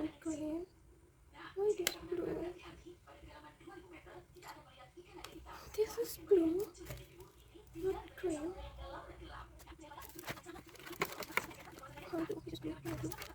not green. Why it is blue? This is blue, not green. How do we just blue?